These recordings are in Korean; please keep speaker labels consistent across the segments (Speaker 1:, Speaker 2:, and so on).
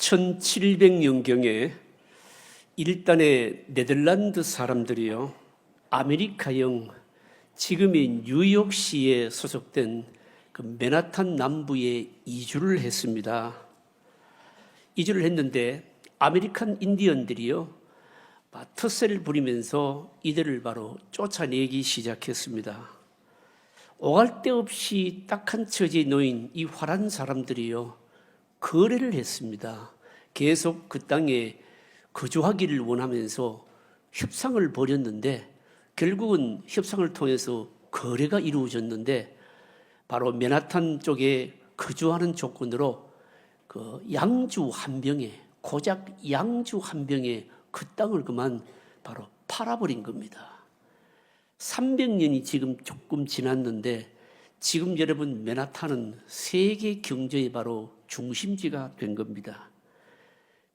Speaker 1: 1700년경에 일단의 네덜란드 사람들이요, 아메리카형 지금의 뉴욕시에 소속된 그 맨하탄 남부에 이주를 했습니다. 이주를 했는데 아메리칸 인디언들이요, 텃세를 부리면서 이들을 바로 쫓아내기 시작했습니다. 오갈 데 없이 딱한 처지에 놓인 이 화란 사람들이요, 거래를 했습니다. 계속 그 땅에 거주하기를 원하면서 협상을 벌였는데 결국은 협상을 통해서 거래가 이루어졌는데, 바로 맨하탄 쪽에 거주하는 조건으로 그 양주 한 병에, 고작 양주 한 병에 그 땅을 그만 바로 팔아버린 겁니다. 300년이 지금 조금 지났는데 지금 여러분 맨하탄은 세계 경제의 바로 중심지가 된 겁니다.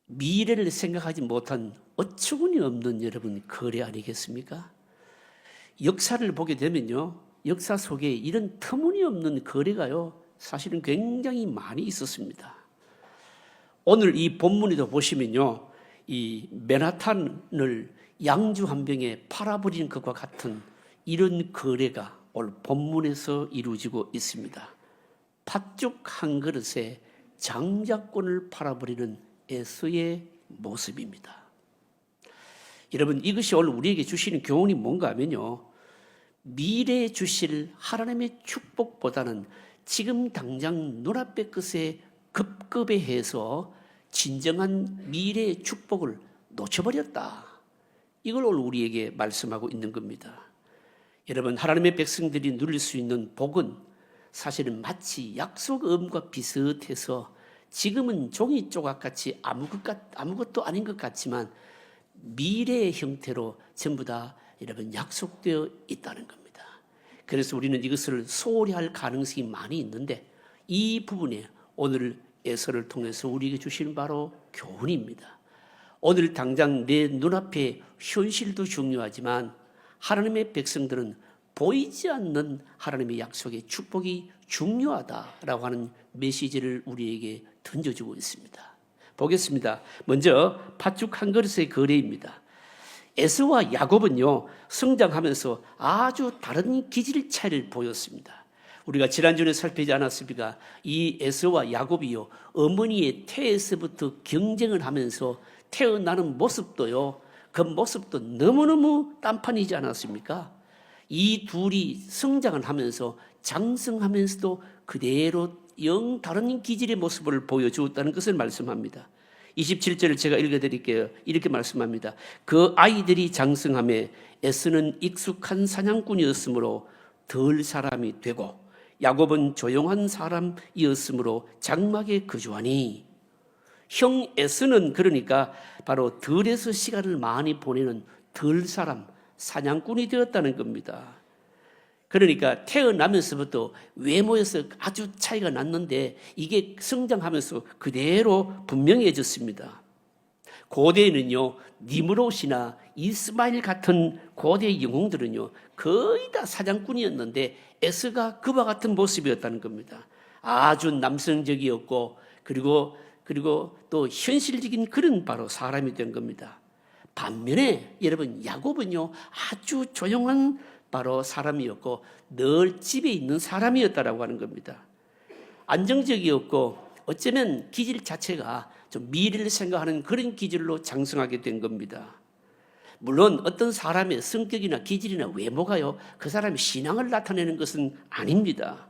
Speaker 1: 미래를 생각하지 못한 어처구니 없는 여러분 거래 아니겠습니까? 역사를 보게 되면요, 역사 속에 이런 터무니없는 거래가요 사실은 굉장히 많이 있었습니다. 오늘 이 본문에도 보시면요, 이 맨하탄을 양주 한 병에 팔아버리는 것과 같은 이런 거래가 오늘 본문에서 이루어지고 있습니다. 팥죽 한 그릇에 장자권을 팔아버리는 에서의 모습입니다. 여러분, 이것이 오늘 우리에게 주시는 교훈이 뭔가 하면요, 미래에 주실 하나님의 축복보다는 지금 당장 눈앞의 것에 급급해해서 진정한 미래의 축복을 놓쳐버렸다. 이걸 오늘 우리에게 말씀하고 있는 겁니다. 여러분, 하나님의 백성들이 누릴 수 있는 복은 사실은 마치 약속음과 비슷해서 지금은 종이 조각같이 아무것도 아닌 것 같지만 미래의 형태로 전부 다 여러분 약속되어 있다는 겁니다. 그래서 우리는 이것을 소홀히 할 가능성이 많이 있는데, 이 부분에 오늘 에서를 통해서 우리에게 주시는 바로 교훈입니다. 오늘 당장 내 눈앞의 현실도 중요하지만 하나님의 백성들은 보이지 않는 하나님의 약속의 축복이 중요하다라고 하는 메시지를 우리에게 던져주고 있습니다. 보겠습니다. 먼저 팥죽 한 그릇의 거래입니다. 에서와 야곱은요, 성장하면서 아주 다른 기질 차이를 보였습니다. 우리가 지난주에 살피지 않았습니까? 이 에서와 야곱이요, 어머니의 태에서부터 경쟁을 하면서 태어나는 모습도요, 그 모습도 너무너무 딴판이지 않았습니까? 이 둘이 성장을 하면서 장성하면서도 그대로 영 다른 기질의 모습을 보여주었다는 것을 말씀합니다. 27절을 제가 읽어드릴게요. 이렇게 말씀합니다. 그 아이들이 장성함에 에서는 익숙한 사냥꾼이었으므로 덜 사람이 되고 야곱은 조용한 사람이었으므로 장막에 거주하니, 형 에서는 그러니까 바로 덜에서 시간을 많이 보내는 덜 사람, 사냥꾼이 되었다는 겁니다. 그러니까 태어나면서부터 외모에서 아주 차이가 났는데 이게 성장하면서 그대로 분명해졌습니다. 고대에는요, 니므롯이나 이스마엘 같은 고대 영웅들은요 거의 다 사냥꾼이었는데 에서가 그와 같은 모습이었다는 겁니다. 아주 남성적이었고 그리고 또 현실적인 그런 바로 사람이 된 겁니다. 반면에 여러분 야곱은요 아주 조용한 바로 사람이었고 늘 집에 있는 사람이었다라고 하는 겁니다. 안정적이었고 어쩌면 기질 자체가 좀 미래를 생각하는 그런 기질로 장성하게 된 겁니다. 물론 어떤 사람의 성격이나 기질이나 외모가요 그 사람의 신앙을 나타내는 것은 아닙니다.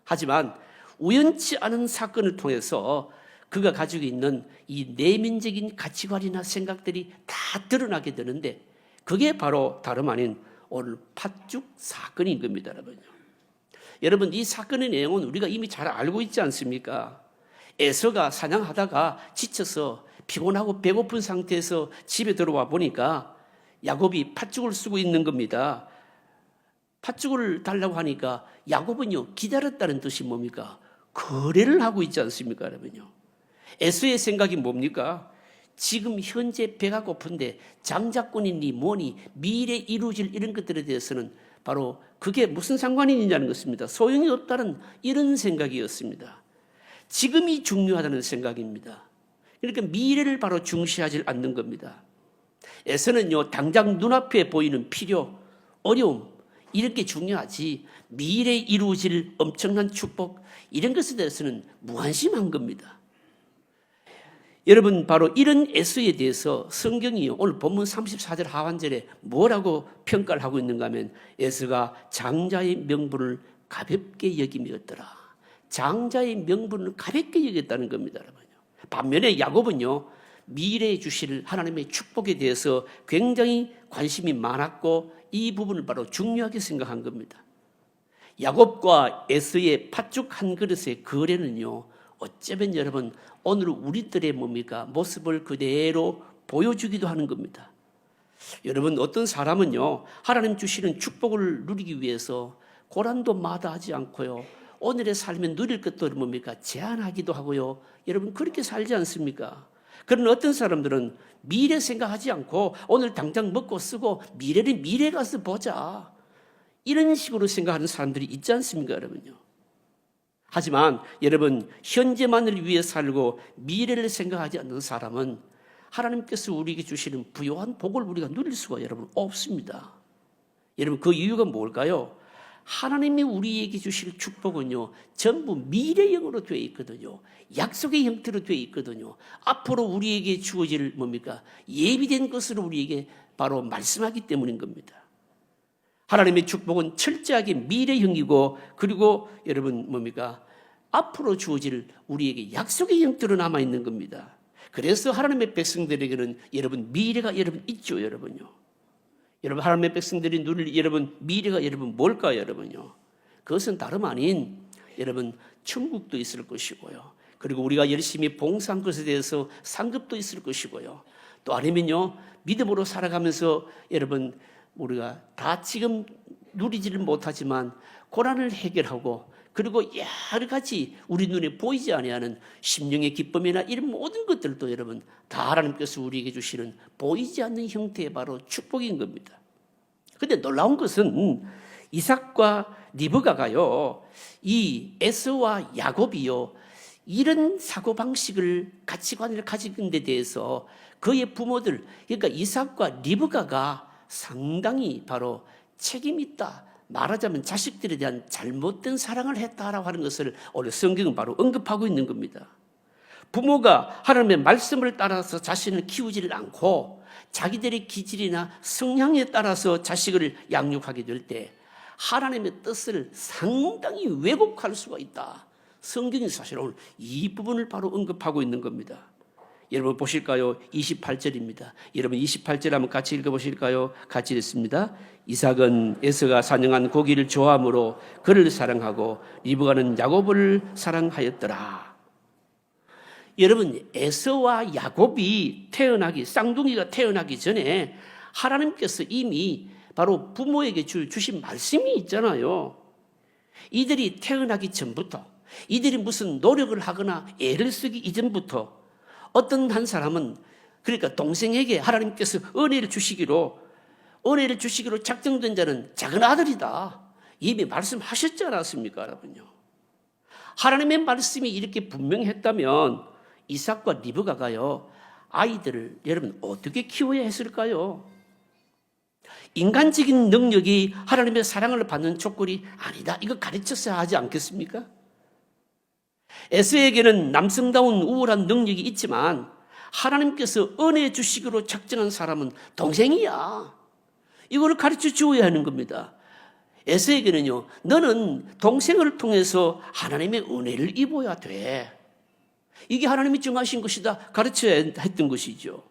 Speaker 1: 하지만 우연치 않은 사건을 통해서 그가 가지고 있는 이 내면적인 가치관이나 생각들이 다 드러나게 되는데, 그게 바로 다름 아닌 오늘 팥죽 사건인 겁니다. 여러분, 이 사건의 내용은 우리가 이미 잘 알고 있지 않습니까? 에서가 사냥하다가 지쳐서 피곤하고 배고픈 상태에서 집에 들어와 보니까 야곱이 팥죽을 쓰고 있는 겁니다. 팥죽을 달라고 하니까 야곱은요 기다렸다는 뜻이 뭡니까? 거래를 하고 있지 않습니까, 여러분요? 에서의 생각이 뭡니까? 지금 현재 배가 고픈데 장자권이니 뭐니 미래 이루어질 이런 것들에 대해서는 바로 그게 무슨 상관이 있냐는 것입니다. 소용이 없다는 이런 생각이었습니다. 지금이 중요하다는 생각입니다. 그러니까 미래를 바로 중시하지 않는 겁니다. 에서는요, 당장 눈앞에 보이는 필요, 어려움, 이런 게 중요하지 미래에 이루어질 엄청난 축복, 이런 것에 대해서는 무관심한 겁니다. 여러분, 바로 이런 에서에 대해서 성경이 오늘 본문 34절 하반절에 뭐라고 평가를 하고 있는가 하면, 에서가 장자의 명분을 가볍게 여김이었더라. 장자의 명분을 가볍게 여겼다는 겁니다, 여러분요. 반면에 야곱은요, 미래에 주실 하나님의 축복에 대해서 굉장히 관심이 많았고 이 부분을 바로 중요하게 생각한 겁니다. 야곱과 에서의 팥죽 한 그릇의 거래는요, 어쩌면 여러분 오늘 우리들의 모습을 그대로 보여주기도 하는 겁니다. 여러분, 어떤 사람은요, 하나님 주시는 축복을 누리기 위해서 고난도 마다하지 않고요, 오늘의 삶에 누릴 것들을 제한하기도 하고요. 여러분, 그렇게 살지 않습니까? 그런 어떤 사람들은 미래 생각하지 않고 오늘 당장 먹고 쓰고 미래는 미래 가서 보자, 이런 식으로 생각하는 사람들이 있지 않습니까, 여러분요? 하지만 여러분, 현재만을 위해 살고 미래를 생각하지 않는 사람은 하나님께서 우리에게 주시는 부요한 복을 우리가 누릴 수가 여러분 없습니다. 여러분, 그 이유가 뭘까요? 하나님이 우리에게 주실 축복은요, 전부 미래형으로 되어 있거든요. 약속의 형태로 되어 있거든요. 앞으로 우리에게 주어질 예비된 것으로 우리에게 바로 말씀하기 때문인 겁니다. 하나님의 축복은 철저하게 미래형이고, 그리고 여러분 앞으로 주어질 우리에게 약속의 형태로 남아있는 겁니다. 그래서 하나님의 백성들에게는 여러분 미래가 여러분 있죠, 여러분요. 여러분, 하나님의 백성들이 누릴 여러분 미래가 여러분 뭘까요, 여러분요? 그것은 다름 아닌 여러분 천국도 있을 것이고요. 그리고 우리가 열심히 봉사한 것에 대해서 상급도 있을 것이고요. 또 아니면요, 믿음으로 살아가면서 여러분 우리가 다 지금 누리지를 못하지만 고난을 해결하고, 그리고 여러 가지 우리 눈에 보이지 아니하는 심령의 기쁨이나 이런 모든 것들도 여러분 다 하나님께서 우리에게 주시는 보이지 않는 형태의 바로 축복인 겁니다. 그런데 놀라운 것은 이삭과 리브가가요, 이 에서와 야곱이요, 이런 사고방식을 가치관을 가진 데 대해서 그의 부모들, 그러니까 이삭과 리브가가 상당히 바로 책임이 있다, 말하자면 자식들에 대한 잘못된 사랑을 했다라고 하는 것을 오늘 성경은 바로 언급하고 있는 겁니다. 부모가 하나님의 말씀을 따라서 자신을 키우지를 않고 자기들의 기질이나 성향에 따라서 자식을 양육하게 될 때 하나님의 뜻을 상당히 왜곡할 수가 있다. 성경이 사실 오늘 이 부분을 바로 언급하고 있는 겁니다. 여러분 보실까요? 28절입니다. 여러분 28절 한번 같이 읽어보실까요? 같이 읽습니다. 이삭은 에서가 사냥한 고기를 좋아하므로 그를 사랑하고 리브가는 야곱을 사랑하였더라. 여러분, 에서와 야곱이 쌍둥이가 태어나기 전에 하나님께서 이미 바로 부모에게 주신 말씀이 있잖아요. 이들이 태어나기 전부터, 이들이 무슨 노력을 하거나 애를 쓰기 이전부터 어떤 한 사람은, 그러니까 동생에게 하나님께서 은혜를 주시기로 작정된 자는 작은 아들이다, 이미 말씀하셨지 않았습니까, 여러분요? 하나님의 말씀이 이렇게 분명했다면 이삭과 리브가가요, 아이들을 여러분 어떻게 키워야 했을까요? 인간적인 능력이 하나님의 사랑을 받는 조건이 아니다, 이거 가르쳤어야 하지 않겠습니까? 에서에게는 남성다운 우월한 능력이 있지만 하나님께서 은혜 주시기로 작정한 사람은 동생이야, 이걸 가르쳐 주어야 하는 겁니다. 에서에게는요, 너는 동생을 통해서 하나님의 은혜를 입어야 돼, 이게 하나님이 정하신 것이다, 가르쳐야 했던 것이죠.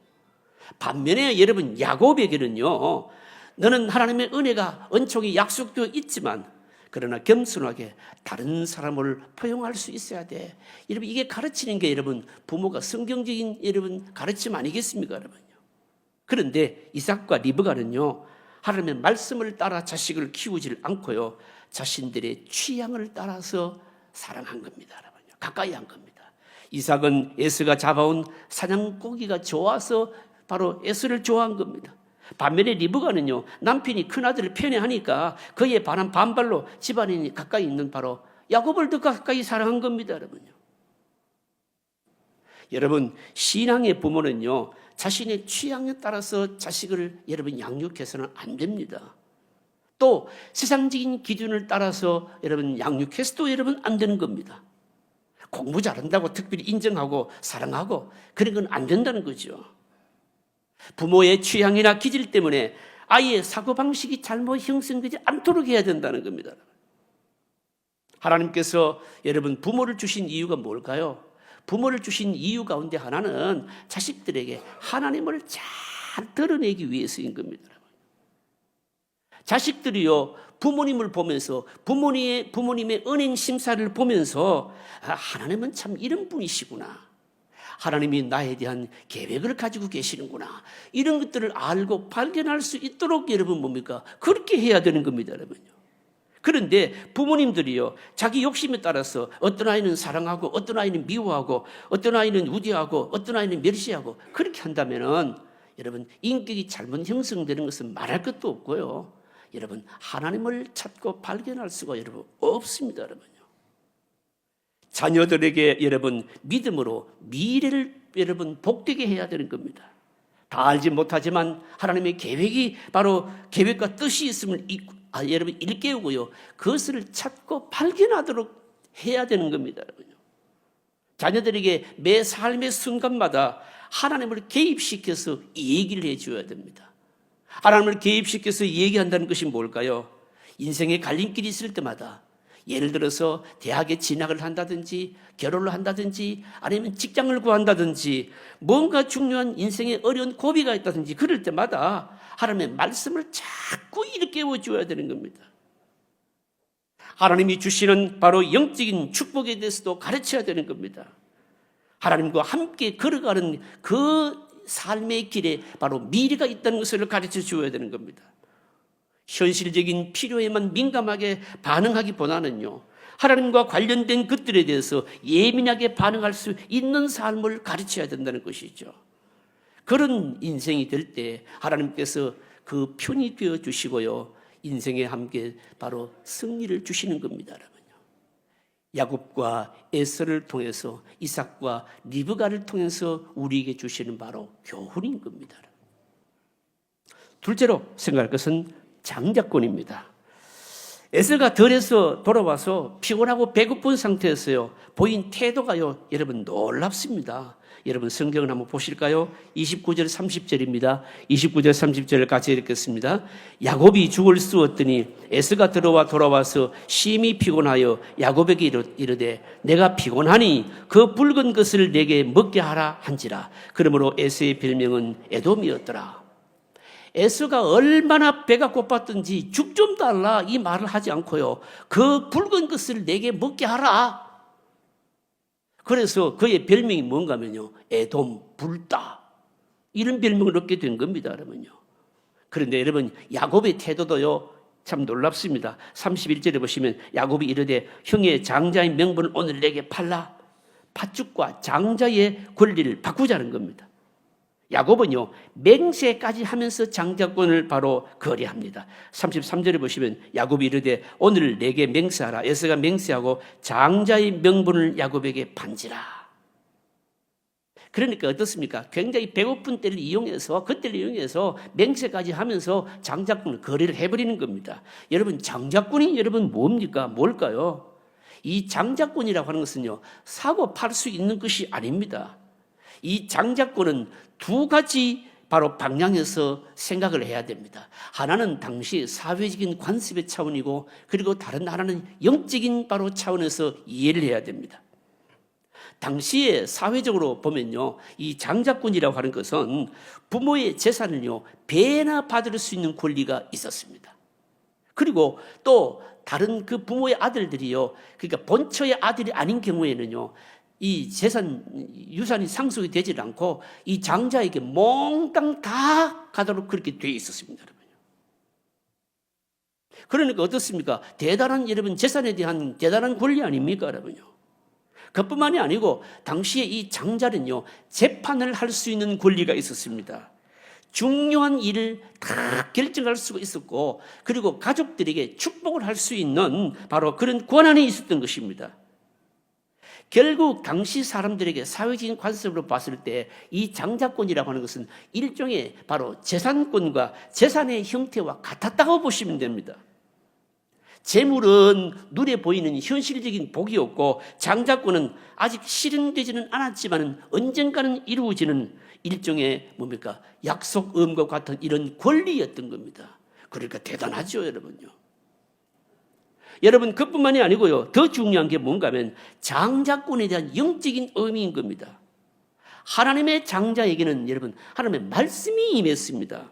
Speaker 1: 반면에 여러분 야곱에게는요, 너는 하나님의 은혜가 은총이 약속되어 있지만 그러나 겸손하게 다른 사람을 포용할 수 있어야 돼. 여러분, 이게 가르치는 게 여러분 부모가 성경적인 여러분 가르침 아니겠습니까, 여러분요? 그런데 이삭과 리브가는요, 하나님의 말씀을 따라 자식을 키우질 않고요, 자신들의 취향을 따라서 사랑한 겁니다, 여러분요. 가까이 한 겁니다. 이삭은 에서가 잡아온 사냥고기가 좋아서 바로 에서를 좋아한 겁니다. 반면에 리브가는요, 남편이 큰아들을 편애하니까 그에 반한 반발로 집안이 가까이 있는 바로 야곱을 더 가까이 사랑한 겁니다, 여러분요. 여러분, 신앙의 부모는요, 자신의 취향에 따라서 자식을 여러분 양육해서는 안 됩니다. 또 세상적인 기준을 따라서 여러분 양육해서도 여러분 안 되는 겁니다. 공부 잘한다고 특별히 인정하고 사랑하고 그런 건 안 된다는 거죠. 부모의 취향이나 기질 때문에 아이의 사고방식이 잘못 형성되지 않도록 해야 된다는 겁니다. 하나님께서 여러분 부모를 주신 이유가 뭘까요? 부모를 주신 이유 가운데 하나는 자식들에게 하나님을 잘 드러내기 위해서인 겁니다. 자식들이요, 부모님을 보면서 부모님의 은행 심사를 보면서 하나님은 참 이런 분이시구나. 하나님이 나에 대한 계획을 가지고 계시는구나. 이런 것들을 알고 발견할 수 있도록 여러분 뭡니까? 그렇게 해야 되는 겁니다, 여러분요. 그런데 부모님들이요, 자기 욕심에 따라서 어떤 아이는 사랑하고 어떤 아이는 미워하고 어떤 아이는 우대하고 어떤 아이는 멸시하고 그렇게 한다면은 여러분 인격이 잘못 형성되는 것은 말할 것도 없고요. 여러분 하나님을 찾고 발견할 수가 여러분 없습니다, 여러분요. 자녀들에게 여러분 믿음으로 미래를 여러분 복되게 해야 되는 겁니다. 다 알지 못하지만 하나님의 계획이 바로 계획과 뜻이 있음을 여러분 일깨우고요, 그것을 찾고 발견하도록 해야 되는 겁니다, 여러분요. 자녀들에게 매 삶의 순간마다 하나님을 개입시켜서 얘기를 해줘야 됩니다. 하나님을 개입시켜서 얘기한다는 것이 뭘까요? 인생에 갈림길이 있을 때마다 예를 들어서 대학에 진학을 한다든지 결혼을 한다든지 아니면 직장을 구한다든지 뭔가 중요한 인생에 어려운 고비가 있다든지 그럴 때마다 하나님의 말씀을 자꾸 일깨워 줘야 되는 겁니다. 하나님이 주시는 바로 영적인 축복에 대해서도 가르쳐야 되는 겁니다. 하나님과 함께 걸어가는 그 삶의 길에 바로 미래가 있다는 것을 가르쳐 줘야 되는 겁니다. 현실적인 필요에만 민감하게 반응하기보다는요, 하나님과 관련된 것들에 대해서 예민하게 반응할 수 있는 삶을 가르쳐야 된다는 것이죠. 그런 인생이 될 때 하나님께서 그 편이 되어 주시고요, 인생에 함께 바로 승리를 주시는 겁니다, 여러분요. 야곱과 에서를 통해서 이삭과 리브가를 통해서 우리에게 주시는 바로 교훈인 겁니다. 둘째로 생각할 것은 장자권입니다. 에서가 들에서 돌아와서 피곤하고 배고픈 상태였어요. 보인 태도가요, 여러분 놀랍습니다. 여러분 성경을 한번 보실까요? 29절 30절입니다. 29절 30절을 같이 읽겠습니다. 야곱이 죽을 쑤었더니 에서가 돌아와서 심히 피곤하여 야곱에게 이르되 내가 피곤하니 그 붉은 것을 내게 먹게 하라 한지라. 그러므로 에서의 별명은 에돔이었더라. 에서가 얼마나 배가 고팠든지 죽 좀 달라 이 말을 하지 않고요, 그 붉은 것을 내게 먹게 하라. 그래서 그의 별명이 뭔가 하면요, 에돔, 불다, 이런 별명을 얻게 된 겁니다, 여러분요. 그런데 여러분 야곱의 태도도요 참 놀랍습니다. 31절에 보시면 야곱이 이르되 형의 장자의 명분을 오늘 내게 팔라. 팥죽과 장자의 권리를 바꾸자는 겁니다. 야곱은요 맹세까지 하면서 장자권을 바로 거래합니다. 33절에 보시면 야곱이 이르되 오늘 내게 맹세하라. 에서가 맹세하고 장자의 명분을 야곱에게 판지라. 그러니까 어떻습니까? 굉장히 배고픈 때를 이용해서 그때를 이용해서 맹세까지 하면서 장자권을 거래를 해버리는 겁니다. 여러분 장자권이 여러분 뭡니까? 뭘까요? 이 장자권이라고 하는 것은요 사고 팔 수 있는 것이 아닙니다. 이 장자권은 두 가지 바로 방향에서 생각을 해야 됩니다. 하나는 당시 사회적인 관습의 차원이고 그리고 다른 하나는 영적인 바로 차원에서 이해를 해야 됩니다. 당시에 사회적으로 보면요, 이 장자권이라고 하는 것은 부모의 재산을요 배나 받을 수 있는 권리가 있었습니다. 그리고 또 다른 그 부모의 아들들이요, 그러니까 본처의 아들이 아닌 경우에는요 이 재산, 유산이 상속이 되질 않고 이 장자에게 몽땅 다 가도록 그렇게 되어 있었습니다, 여러분. 그러니까 어떻습니까? 대단한 여러분 재산에 대한 대단한 권리 아닙니까, 여러분요? 그뿐만이 아니고 당시에 이 장자는요 재판을 할 수 있는 권리가 있었습니다. 중요한 일을 다 결정할 수가 있었고 그리고 가족들에게 축복을 할 수 있는 바로 그런 권한이 있었던 것입니다. 결국 당시 사람들에게 사회적인 관습으로 봤을 때 이 장자권이라고 하는 것은 일종의 바로 재산권과 재산의 형태와 같았다고 보시면 됩니다. 재물은 눈에 보이는 현실적인 복이었고 장자권은 아직 실현되지는 않았지만 언젠가는 이루어지는 일종의 뭡니까? 약속음과 같은 이런 권리였던 겁니다. 그러니까 대단하죠, 여러분요. 여러분, 그뿐만이 아니고요. 더 중요한 게 뭔가 하면 장자권에 대한 영적인 의미인 겁니다. 하나님의 장자에게는 여러분, 하나님의 말씀이 임했습니다.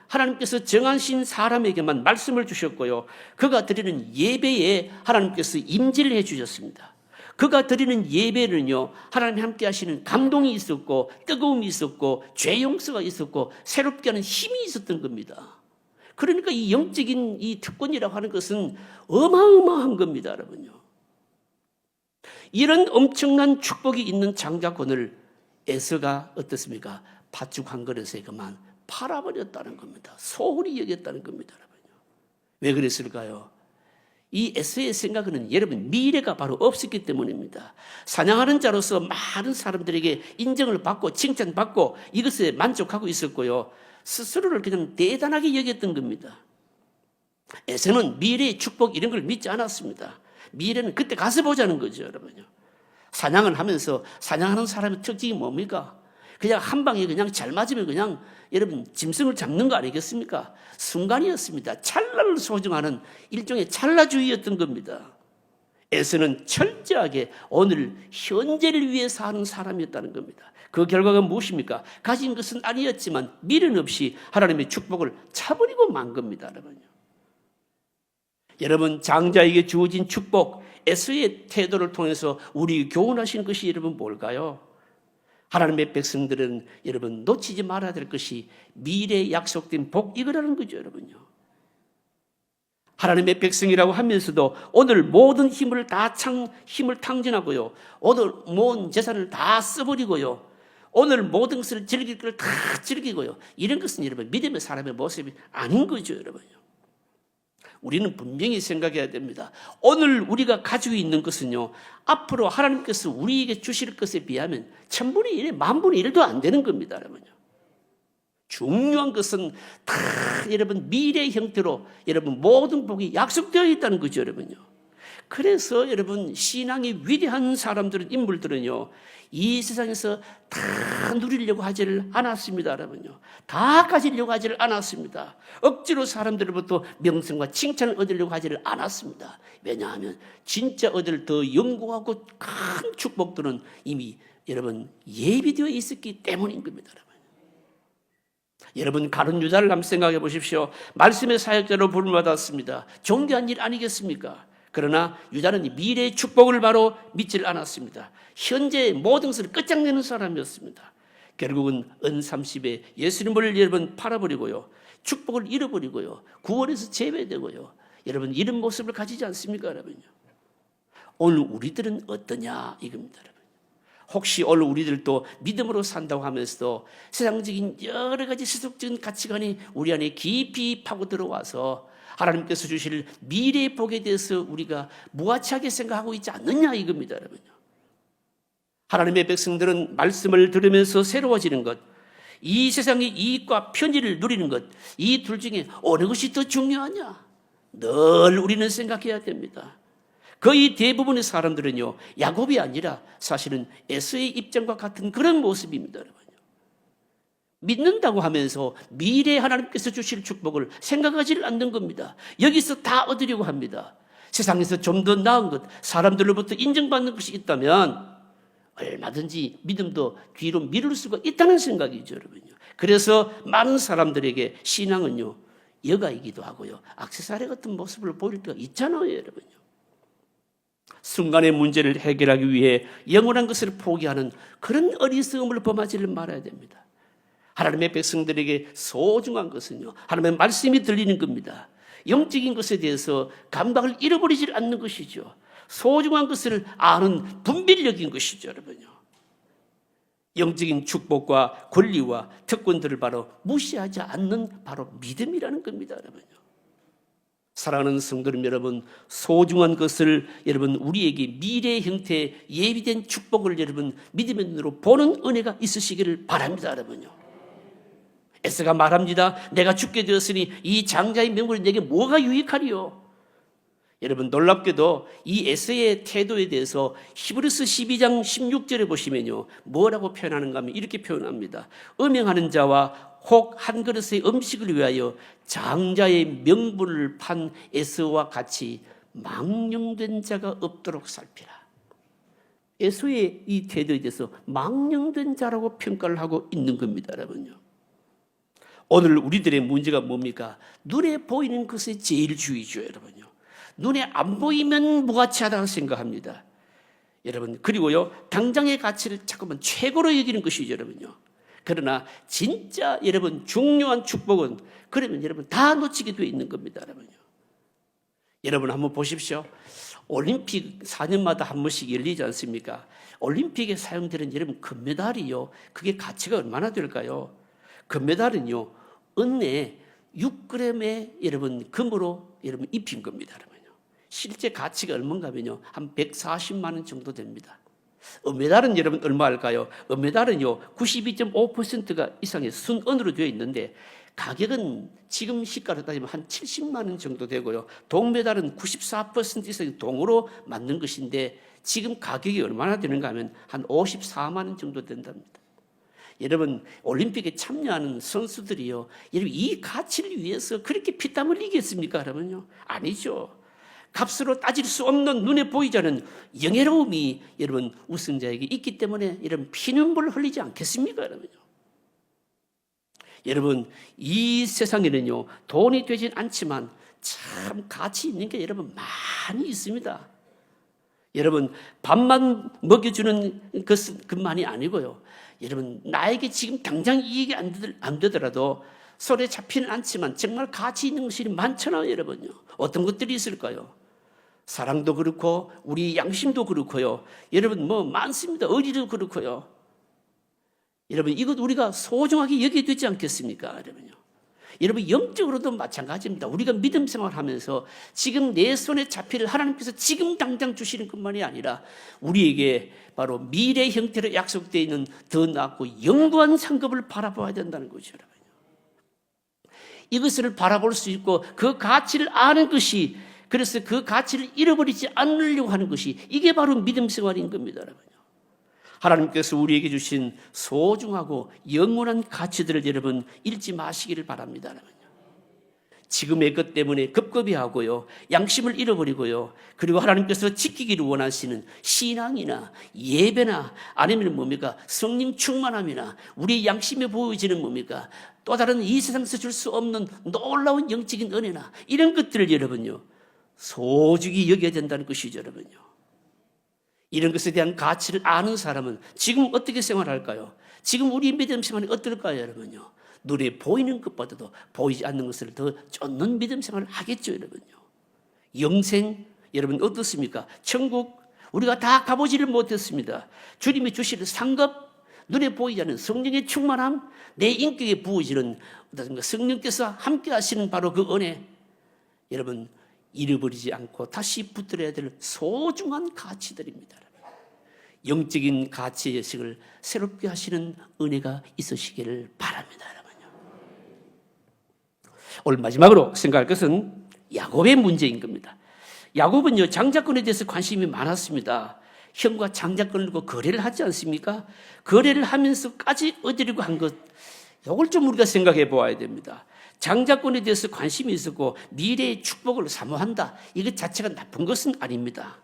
Speaker 1: 하나님께서 정하신 사람에게만 말씀을 주셨고요. 그가 드리는 예배에 하나님께서 임재를 해주셨습니다. 그가 드리는 예배는요, 하나님이 함께 하시는 감동이 있었고, 뜨거움이 있었고, 죄 용서가 있었고, 새롭게 하는 힘이 있었던 겁니다. 그러니까 이 영적인 이 특권이라고 하는 것은 어마어마한 겁니다, 여러분요. 이런 엄청난 축복이 있는 장자권을 에서가 어떻습니까? 팥죽 한 그릇에 그만 팔아버렸다는 겁니다. 소홀히 여겼다는 겁니다, 여러분요. 왜 그랬을까요? 이 에서의 생각은 여러분 미래가 바로 없었기 때문입니다. 사냥하는 자로서 많은 사람들에게 인정을 받고 칭찬받고 이것에 만족하고 있었고요. 스스로를 그냥 대단하게 여겼던 겁니다. 에서는 미래의 축복 이런 걸 믿지 않았습니다. 미래는 그때 가서 보자는 거죠, 여러분요. 사냥을 하면서 사냥하는 사람의 특징이 뭡니까? 그냥 한 방에 그냥 잘 맞으면 그냥 여러분 짐승을 잡는 거 아니겠습니까? 순간이었습니다. 찰나를 소중하는 일종의 찰나주의였던 겁니다. 에서는 철저하게 오늘 현재를 위해서 하는 사람이었다는 겁니다. 그 결과가 무엇입니까? 가진 것은 아니었지만 미련 없이 하나님의 축복을 차버리고 만 겁니다, 여러분요. 여러분, 장자에게 주어진 축복, 에서의 태도를 통해서 우리 교훈하신 것이 여러분 뭘까요? 하나님의 백성들은 여러분 놓치지 말아야 될 것이 미래에 약속된 복 이거라는 거죠, 여러분요. 하나님의 백성이라고 하면서도 오늘 모든 힘을 탕진하고요. 오늘 모든 재산을 다 써버리고요. 오늘 모든 것을 즐길 걸 다 즐기고요. 이런 것은 여러분 믿음의 사람의 모습이 아닌 거죠, 여러분요. 우리는 분명히 생각해야 됩니다. 오늘 우리가 가지고 있는 것은요, 앞으로 하나님께서 우리에게 주실 것에 비하면 1000분의 1, 10,000분의 1도 안 되는 겁니다, 여러분요. 중요한 것은 다 여러분 미래의 형태로 여러분 모든 복이 약속되어 있다는 거죠, 여러분요. 그래서 여러분 신앙이 위대한 사람들은 인물들은요, 이 세상에서 다 누리려고 하지를 않았습니다, 여러분요. 다 가지려고 하지를 않았습니다. 억지로 사람들로부터 명성과 칭찬을 얻으려고 하지를 않았습니다. 왜냐하면 진짜 얻을 더 영구하고 큰 축복들은 이미 여러분 예비되어 있었기 때문인 겁니다, 여러분. 여러분 가룟 유다를 한번 생각해 보십시오. 말씀의 사역자로 부름받았습니다. 존귀한 일 아니겠습니까? 그러나 유다는 미래의 축복을 바로 믿지를 않았습니다. 현재의 모든 것을 끝장내는 사람이었습니다. 결국은 은30에 예수님을 여러분 팔아버리고요. 축복을 잃어버리고요. 구원에서 제외되고요. 여러분 이런 모습을 가지지 않습니까, 여러분요? 오늘 우리들은 어떠냐 이겁니다, 여러분. 혹시 오늘 우리들도 믿음으로 산다고 하면서도 세상적인 여러 가지 세속적인 가치관이 우리 안에 깊이 파고 들어와서 하나님께서 주실 미래의 복에 대해서 우리가 무아치하게 생각하고 있지 않느냐 이겁니다, 여러분요. 하나님의 백성들은 말씀을 들으면서 새로워지는 것, 이 세상의 이익과 편의를 누리는 것, 이 둘 중에 어느 것이 더 중요하냐? 늘 우리는 생각해야 됩니다. 거의 대부분의 사람들은요, 야곱이 아니라 사실은 에서의 입장과 같은 그런 모습입니다, 여러분요. 믿는다고 하면서 미래에 하나님께서 주실 축복을 생각하지 않는 겁니다. 여기서 다 얻으려고 합니다. 세상에서 좀 더 나은 것, 사람들로부터 인정받는 것이 있다면 얼마든지 믿음도 뒤로 미룰 수가 있다는 생각이죠, 여러분요. 그래서 많은 사람들에게 신앙은요, 여가이기도 하고요, 액세서리 같은 모습을 보일 때가 있잖아요, 여러분요. 순간의 문제를 해결하기 위해 영원한 것을 포기하는 그런 어리석음을 범하지를 말아야 됩니다. 하나님의 백성들에게 소중한 것은요, 하나님의 말씀이 들리는 겁니다. 영적인 것에 대해서 감각을 잃어버리지 않는 것이죠. 소중한 것을 아는 분별력인 것이죠, 여러분요. 영적인 축복과 권리와 특권들을 바로 무시하지 않는 바로 믿음이라는 겁니다, 여러분요. 사랑하는 성도님 여러분, 소중한 것을 여러분 우리에게 미래의 형태의 예비된 축복을 여러분 믿음의 눈으로 보는 은혜가 있으시기를 바랍니다. 여러분요. 에스가 말합니다. 내가 죽게 되었으니 이 장자의 명분이 내게 뭐가 유익하리요? 여러분 놀랍게도 이 에스의 태도에 대해서 히브리서 12장 16절에 보시면요, 뭐라고 표현하는가 하면 이렇게 표현합니다. 음행하는 자와 혹 한 그릇의 음식을 위하여 장자의 명분을 판 에서와 같이 망령된 자가 없도록 살피라. 에서의 이 태도에 대해서 망령된 자라고 평가를 하고 있는 겁니다. 여러분요. 오늘 우리들의 문제가 뭡니까? 눈에 보이는 것에 제일 주의죠. 여러분요. 눈에 안 보이면 무가치하다고 생각합니다. 여러분, 그리고요, 당장의 가치를 자꾸만 최고로 여기는 것이죠. 여러분요. 그러나 진짜 여러분 중요한 축복은 그러면 여러분 다 놓치게 되어 있는 겁니다. 여러분요. 여러분 한번 보십시오. 올림픽 4년마다 한 번씩 열리지 않습니까? 올림픽에 사용되는 여러분 금메달이요, 그게 가치가 얼마나 될까요? 금메달은요, 은에 6g의 여러분 금으로 여러분 입힌 겁니다. 여러분요. 실제 가치가 얼마인가면요, 한 140만 원 정도 됩니다. 은메달은 여러분 얼마일까요? 은메달은요 92.5%가 이상의 순은으로 되어 있는데 가격은 지금 시가로 따지면 한 70만 원 정도 되고요. 동메달은 94% 이상의 동으로 만든 것인데 지금 가격이 얼마나 되는가 하면 한 54만 원 정도 된답니다. 여러분 올림픽에 참여하는 선수들이요, 여러분 이 가치를 위해서 그렇게 피땀 흘리겠습니까? 여러분요, 아니죠. 값으로 따질 수 없는 눈에 보이지 않는 영예로움이 여러분 우승자에게 있기 때문에 여러분 피눈물을 흘리지 않겠습니까? 여러분요. 여러분 이 세상에는요 돈이 되진 않지만 참 가치 있는 게 여러분 많이 있습니다. 여러분 밥만 먹여주는 것만이 아니고요, 여러분 나에게 지금 당장 이익이 안 되더라도 손에 잡히는 않지만 정말 가치 있는 것이 많잖아요. 여러분요. 어떤 것들이 있을까요? 사랑도 그렇고 우리 양심도 그렇고요. 여러분 뭐 많습니다. 의리도 그렇고요. 여러분 이것 우리가 소중하게 여겨야 되지 않겠습니까? 여러분요. 여러분 영적으로도 마찬가지입니다. 우리가 믿음 생활하면서 지금 내 손에 잡힐 하나님께서 지금 당장 주시는 것만이 아니라 우리에게 바로 미래 형태로 약속되어 있는 더 낫고 영원한 상급을 바라봐야 된다는 거죠. 여러분요. 이것을 바라볼 수 있고 그 가치를 아는 것이, 그래서 그 가치를 잃어버리지 않으려고 하는 것이, 이게 바로 믿음 생활인 겁니다. 여러분요. 하나님께서 우리에게 주신 소중하고 영원한 가치들을 여러분 잃지 마시기를 바랍니다. 여러분요. 지금의 것 때문에 급급히 하고요, 양심을 잃어버리고요, 그리고 하나님께서 지키기를 원하시는 신앙이나 예배나 아니면 뭡니까 성령 충만함이나 우리 양심에 보여지는 뭡니까 또 다른 이 세상에서 줄 수 없는 놀라운 영적인 은혜나 이런 것들을 여러분요 소중히 여겨야 된다는 것이죠. 여러분요. 이런 것에 대한 가치를 아는 사람은 지금 어떻게 생활할까요? 지금 우리 믿음 생활이 어떨까요? 여러분요. 눈에 보이는 것보다도 보이지 않는 것을 더 쫓는 믿음 생활을 하겠죠. 여러분요. 영생 여러분 어떻습니까? 천국 우리가 다 가보지를 못했습니다. 주님이 주시는 상급, 눈에 보이지 않는 성령의 충만함, 내 인격에 부어지는 성령께서 함께 하시는 바로 그 은혜, 여러분 잃어버리지 않고 다시 붙들어야 될 소중한 가치들입니다. 영적인 가치의 의식을 새롭게 하시는 은혜가 있으시기를 바랍니다. 여러분요. 오늘 마지막으로 생각할 것은 야곱의 문제인 겁니다. 야곱은요 장자권에 대해서 관심이 많았습니다. 형과 장자권을 두고 거래를 하지 않습니까? 거래를 하면서까지 얻으려고 한 것, 이걸 좀 우리가 생각해 보아야 됩니다. 장자권에 대해서 관심이 있었고 미래의 축복을 사모한다, 이것 자체가 나쁜 것은 아닙니다.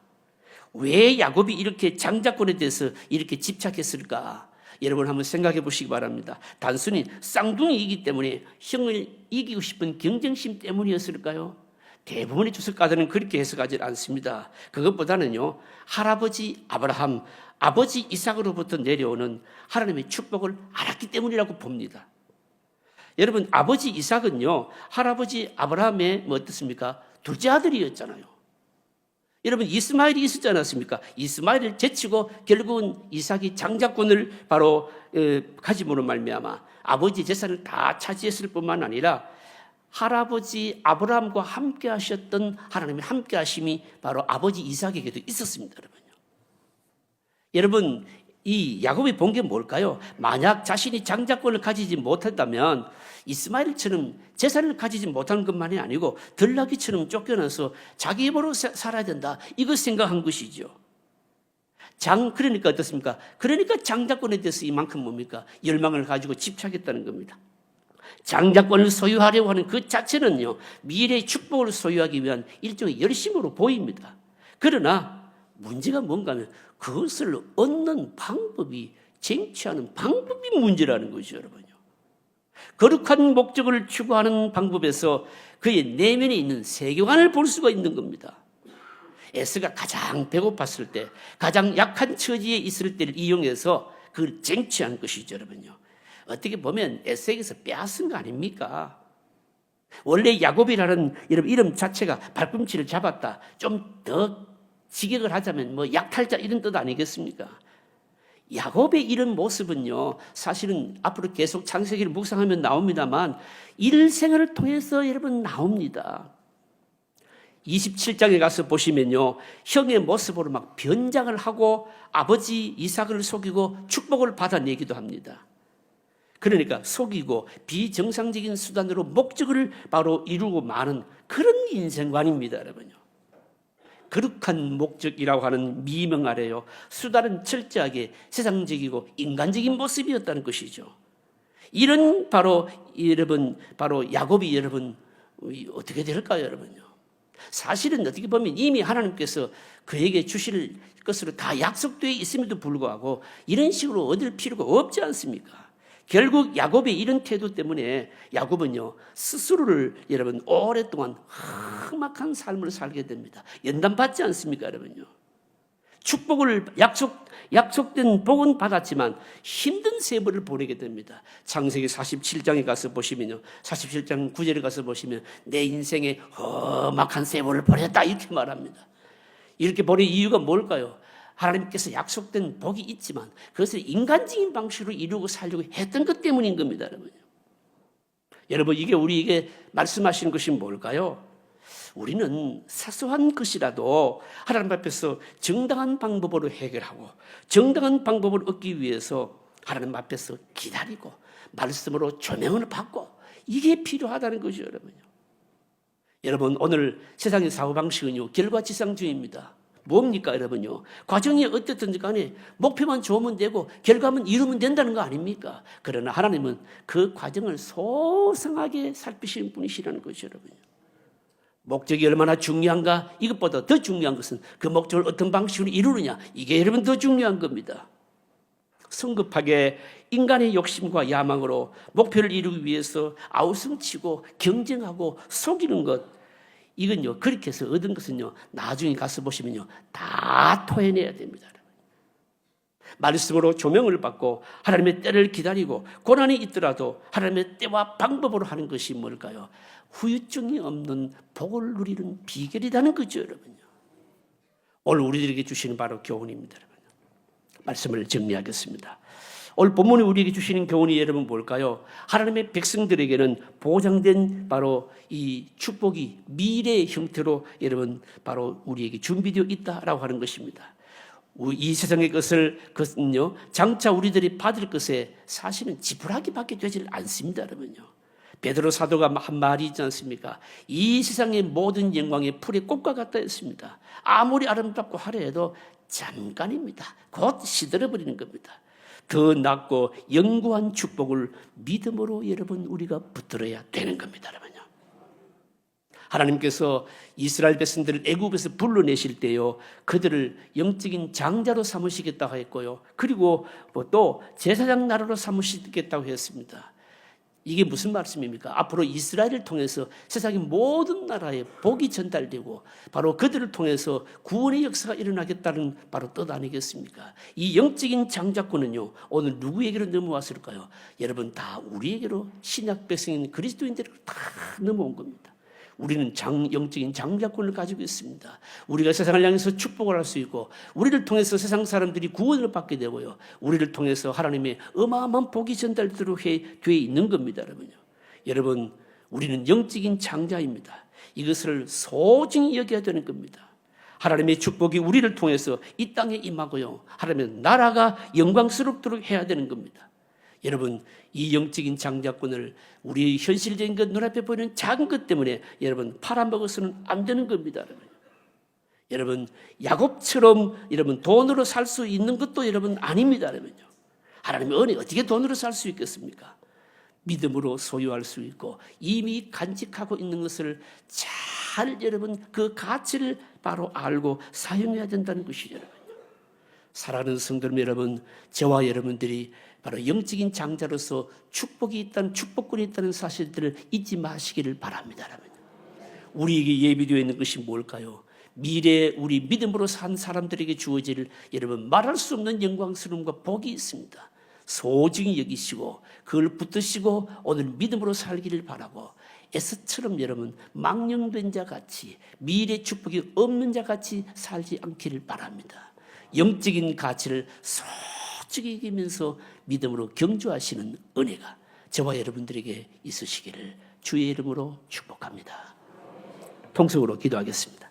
Speaker 1: 왜 야곱이 이렇게 장자권에 대해서 이렇게 집착했을까? 여러분 한번 생각해 보시기 바랍니다. 단순히 쌍둥이이기 때문에 형을 이기고 싶은 경쟁심 때문이었을까요? 대부분의 주석가들은 그렇게 해석하지 않습니다. 그것보다는요 할아버지 아브라함, 아버지 이삭으로부터 내려오는 하나님의 축복을 알았기 때문이라고 봅니다. 여러분 아버지 이삭은요 할아버지 아브라함의 어떻습니까? 둘째 아들이었잖아요. 여러분 이스마엘이 있었지 않았습니까? 이스마엘을 제치고 결국은 이삭이 장자권을 바로 가짐으로 말미암아 아버지 재산을 다 차지했을 뿐만 아니라 할아버지 아브라함과 함께 하셨던 하나님의 함께 하심이 바로 아버지 이삭에게도 있었습니다, 여러분요. 여러분, 이 야곱이 본 게 뭘까요? 만약 자신이 장자권을 가지지 못한다면 이스마엘처럼 재산을 가지지 못하는 것만이 아니고 들나귀처럼 쫓겨나서 자기 힘으로 살아야 된다. 이거 생각한 것이죠. 그러니까 어떻습니까? 그러니까 장자권에 대해서 이만큼 뭡니까? 열망을 가지고 집착했다는 겁니다. 장자권을 소유하려고 하는 그 자체는요, 미래의 축복을 소유하기 위한 일종의 열심으로 보입니다. 그러나 문제가 뭔가 하면 그것을 얻는 방법이 쟁취하는 방법이 문제라는 거죠, 여러분요. 거룩한 목적을 추구하는 방법에서 그의 내면에 있는 세계관을 볼 수가 있는 겁니다. 에스가 가장 배고팠을 때, 가장 약한 처지에 있을 때를 이용해서 그걸 쟁취한 것이죠, 여러분요. 어떻게 보면 에스에게서 빼앗은 거 아닙니까? 원래 야곱이라는 이름 자체가 발꿈치를 잡았다. 좀 더 직역을 하자면 뭐 약탈자 이런 뜻 아니겠습니까? 야곱의 이런 모습은요, 사실은 앞으로 계속 창세기를 묵상하면 나옵니다만 일생을 통해서 여러분 나옵니다. 27장에 가서 보시면요, 형의 모습으로 막 변장을 하고 아버지 이삭을 속이고 축복을 받아내기도 합니다. 그러니까 속이고 비정상적인 수단으로 목적을 바로 이루고 마는 그런 인생관입니다, 여러분요. 거룩한 목적이라고 하는 미명 아래요, 수단은 철저하게 세상적이고 인간적인 모습이었다는 것이죠. 이런 바로 야곱이 여러분 어떻게 될까요, 여러분요? 사실은 어떻게 보면 이미 하나님께서 그에게 주실 것으로 다 약속되어 있음에도 불구하고 이런 식으로 얻을 필요가 없지 않습니까? 결국 야곱의 이런 태도 때문에 야곱은요, 스스로를 여러분 오랫동안 험악한 삶을 살게 됩니다. 연단받지 않습니까, 여러분요? 축복을 약속된 복은 받았지만 힘든 세월을 보내게 됩니다. 창세기 47장에 가서 보시면요, 47장 9절에 가서 보시면 내 인생에 험악한 세월을 보냈다 이렇게 말합니다. 이렇게 보낸 이유가 뭘까요? 하나님께서 약속된 복이 있지만 그것을 인간적인 방식으로 이루고 살려고 했던 것 때문인 겁니다, 여러분. 여러분, 이게 우리에게 말씀하시는 것이 뭘까요? 우리는 사소한 것이라도 하나님 앞에서 정당한 방법으로 해결하고 정당한 방법을 얻기 위해서 하나님 앞에서 기다리고 말씀으로 조명을 받고 이게 필요하다는 거죠, 여러분요. 여러분, 오늘 세상의 사고방식은요, 결과지상주의입니다. 뭡니까, 여러분요? 과정이 어떻든지 간에 목표만 좋으면 되고 결과만 이루면 된다는 거 아닙니까? 그러나 하나님은 그 과정을 소상하게 살피시는 분이시라는 거죠, 여러분요. 목적이 얼마나 중요한가? 이것보다 더 중요한 것은 그 목적을 어떤 방식으로 이루느냐, 이게 여러분 더 중요한 겁니다. 성급하게 인간의 욕심과 야망으로 목표를 이루기 위해서 아우성치고 경쟁하고 속이는 것, 이건요, 그렇게 해서 얻은 것은요, 나중에 가서 보시면요, 다 토해내야 됩니다. 말씀으로 조명을 받고 하나님의 때를 기다리고 고난이 있더라도 하나님의 때와 방법으로 하는 것이 뭘까요? 후유증이 없는 복을 누리는 비결이라는 거죠, 여러분요. 오늘 우리들에게 주시는 바로 교훈입니다, 여러분. 말씀을 정리하겠습니다. 오늘 본문이 우리에게 주시는 교훈이 여러분 뭘까요? 하나님의 백성들에게는 보장된 바로 이 축복이 미래의 형태로 여러분 바로 우리에게 준비되어 있다라고 하는 것입니다. 이 세상의 것은요, 장차 우리들이 받을 것에 사실은 지푸라기밖에 되질 않습니다, 여러분요. 베드로 사도가 한 말이 있지 않습니까? 이 세상의 모든 영광의 풀의 꽃과 같다 했습니다. 아무리 아름답고 하려 해도 잠깐입니다. 곧 시들어버리는 겁니다. 더 낫고 영구한 축복을 믿음으로 여러분 우리가 붙들어야 되는 겁니다, 여러분요. 하나님께서 이스라엘 백성들을 애굽에서 불러내실 때요, 그들을 영적인 장자로 삼으시겠다고 했고요, 그리고 또 제사장 나라로 삼으시겠다고 했습니다. 이게 무슨 말씀입니까? 앞으로 이스라엘을 통해서 세상의 모든 나라에 복이 전달되고 바로 그들을 통해서 구원의 역사가 일어나겠다는 바로 뜻 아니겠습니까? 이 영적인 장자권은요, 오늘 누구에게로 넘어왔을까요? 여러분, 다 우리에게로, 신약 백성인 그리스도인들에게로 다 넘어온 겁니다. 우리는 영적인 장자권을 가지고 있습니다. 우리가 세상을 향해서 축복을 할 수 있고 우리를 통해서 세상 사람들이 구원을 받게 되고요, 우리를 통해서 하나님의 어마어마한 복이 전달되도록 되어 있는 겁니다, 여러분요. 여러분, 우리는 영적인 장자입니다. 이것을 소중히 여겨야 되는 겁니다. 하나님의 축복이 우리를 통해서 이 땅에 임하고요, 하나님의 나라가 영광스럽도록 해야 되는 겁니다. 여러분, 이 영적인 장자권을 우리 현실적인 것, 눈앞에 보이는 작은 것 때문에 여러분 팔아먹어서는 안 되는 겁니다. 여러분, 야곱처럼 여러분 돈으로 살 수 있는 것도 여러분 아닙니다. 여러분요. 하나님의 은혜 어떻게 돈으로 살 수 있겠습니까? 믿음으로 소유할 수 있고 이미 간직하고 있는 것을 잘 여러분 그 가치를 바로 알고 사용해야 된다는 것이죠. 여러분. 사랑하는 성도 여러분, 저와 여러분들이 바로 영적인 장자로서 축복이 있다는, 축복권이 있다는 사실들을 잊지 마시기를 바랍니다. 여러분. 우리에게 예비되어 있는 것이 뭘까요? 미래에 우리 믿음으로 산 사람들에게 주어질 여러분 말할 수 없는 영광스러움과 복이 있습니다. 소중히 여기시고 그걸 붙드시고 오늘 믿음으로 살기를 바라고, 에스처럼 여러분 망령된 자 같이, 미래 축복이 없는 자 같이 살지 않기를 바랍니다. 영적인 가치를 솔직히 이기면서 믿음으로 경주하시는 은혜가 저와 여러분들에게 있으시기를 주의 이름으로 축복합니다. 통성으로 기도하겠습니다.